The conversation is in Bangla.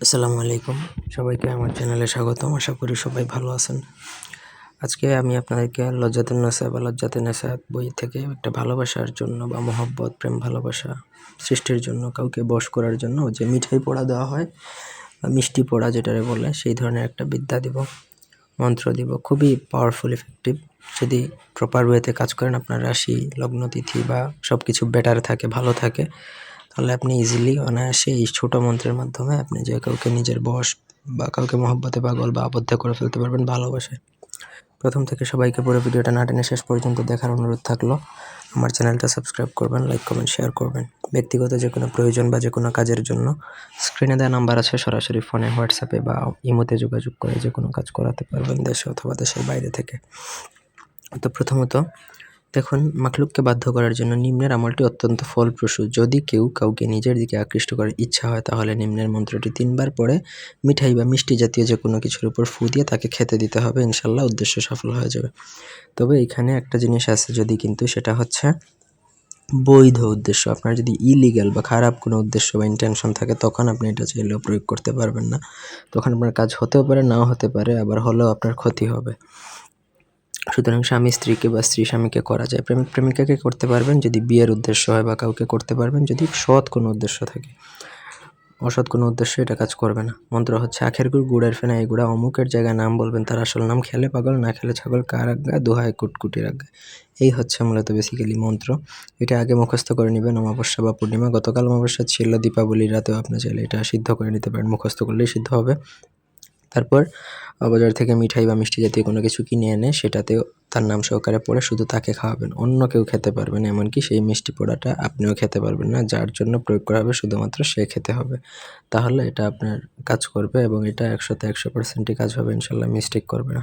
আসসালামু আলাইকুম, সবাইকে আমার চ্যানেলে স্বাগতম। আশা করি সবাই ভালো আছেন। আজকে আমি আপনাদেরকে লজ্জাতুন্নেসা বা লজ্জাতুন্নেসা বই থেকে একটা ভালোবাসার জন্য বা মহব্বত, প্রেম ভালোবাসা সৃষ্টির জন্য, কাউকে বশ করার জন্য যে মিঠাই পোড়া দেওয়া হয় বা মিষ্টি পোড়া যেটারে বলে, সেই ধরনের একটা বিদ্যা দিব, মন্ত্র দিব। খুবই পাওয়ারফুল, ইফেক্টিভ। যদি প্রপার ওয়েতে কাজ করেন, আপনার রাশি, লগ্ন, তিথি বা সব কিছু বেটার থাকে, ভালো থাকে, তাহলে আপনি ইজিলি অনায়াসে এই ছোট মন্ত্রের মাধ্যমে আপনি যে কাউকে নিজের বশ বা কাউকে মহব্বতে পাগল বা আবদ্ধ করে ফেলতে পারবেন ভালোবাসায়। প্রথম থেকে সবাইকে পুরো ভিডিওটা না টেনে শেষ পর্যন্ত দেখার অনুরোধ থাকলো। আমার চ্যানেলটা সাবস্ক্রাইব করবেন, লাইক, কমেন্ট, শেয়ার করবেন। ব্যক্তিগত যে কোনো প্রয়োজন বা যে কোনো কাজের জন্য স্ক্রিনে দেওয়া নাম্বার আছে, সরাসরি ফোনে, হোয়াটসঅ্যাপে বা ইমোতে যোগাযোগ করে যে কোনো কাজ করাতে পারবেন, দেশে অথবা দেশের বাইরে থেকে। তো প্রথমত দেখুন, মাখলুককে বাধ্য করার জন্য নিম্নের আমলটি অত্যন্ত ফলপ্রসূ। যদি কেউ কাউকে নিজের দিকে আকৃষ্ট করার ইচ্ছা হয়, তাহলে নিম্নের মন্ত্রটি 3 বার পড়ে মিঠাই বা মিষ্টি জাতীয় যে কোনো কিছুর উপর ফু দিয়ে তাকে খেতে দিতে হবে। ইনশাল্লাহ উদ্দেশ্য সফল হয়ে যাবে। তবে এখানে একটা জিনিস আছে, যদি কিন্তু সেটা হচ্ছে বৈধ উদ্দেশ্য। আপনার যদি ইলিগ্যাল বা খারাপ কোনো উদ্দেশ্য বা ইন্টেনশন থাকে, তখন আপনি এটা চাইলেও প্রয়োগ করতে পারবেন না। তখন আপনার কাজ হতেও পারে, নাও হতে পারে, আবার হলেও আপনার ক্ষতি হবে। সুতরাং স্বামী স্ত্রীকে বা স্ত্রী স্বামীকে করা যায়, প্রেমিক প্রেমিকাকে করতে পারবেন যদি বিয়ের উদ্দেশ্য হয়, বা কাউকে করতে পারবেন যদি সৎ কোনো উদ্দেশ্য থাকে। অসৎ কোনো উদ্দেশ্য এটা কাজ করবে না। মন্ত্র হচ্ছে: আখের গুড়, গুড়ের ফেনা এই গুড়া, অমুকের জায়গায় নাম বলবেন তার আসল নাম, খেলে পাগল না খেলে ছাগল, কার আজ্ঞা দোহায় কুটকুটির আজ্ঞা। এই হচ্ছে মূলত বেসিক্যালি মন্ত্র। এটা আগে মুখস্থ করে নেবেন অমাবস্যা বা পূর্ণিমা। গতকাল অমাবস্যা ছিল, দীপাবলির রাতেও আপনি চাইলে এটা সিদ্ধ করে নিতে পারেন, মুখস্থ করলেই সিদ্ধ হবে। তারপর বাজার থেকে মিঠাই বা মিষ্টি জাতীয় কোনো কিছু কিনে এনে সেটাতেও তার নাম সহকারে পড়ে শুধু তাকে খাওয়াবেন, অন্য কেউ খেতে পারবে না। এমনকি সেই মিষ্টি পোড়াটা আপনিও খেতে পারবেন না। যার জন্য প্রয়োগ করা হবে শুধুমাত্র সে খেতে হবে। তাহলে এটা আপনার কাজ করবে এবং এটা 100% কাজ হবে, ইনশাল্লাহ মিস্টেক করবে না।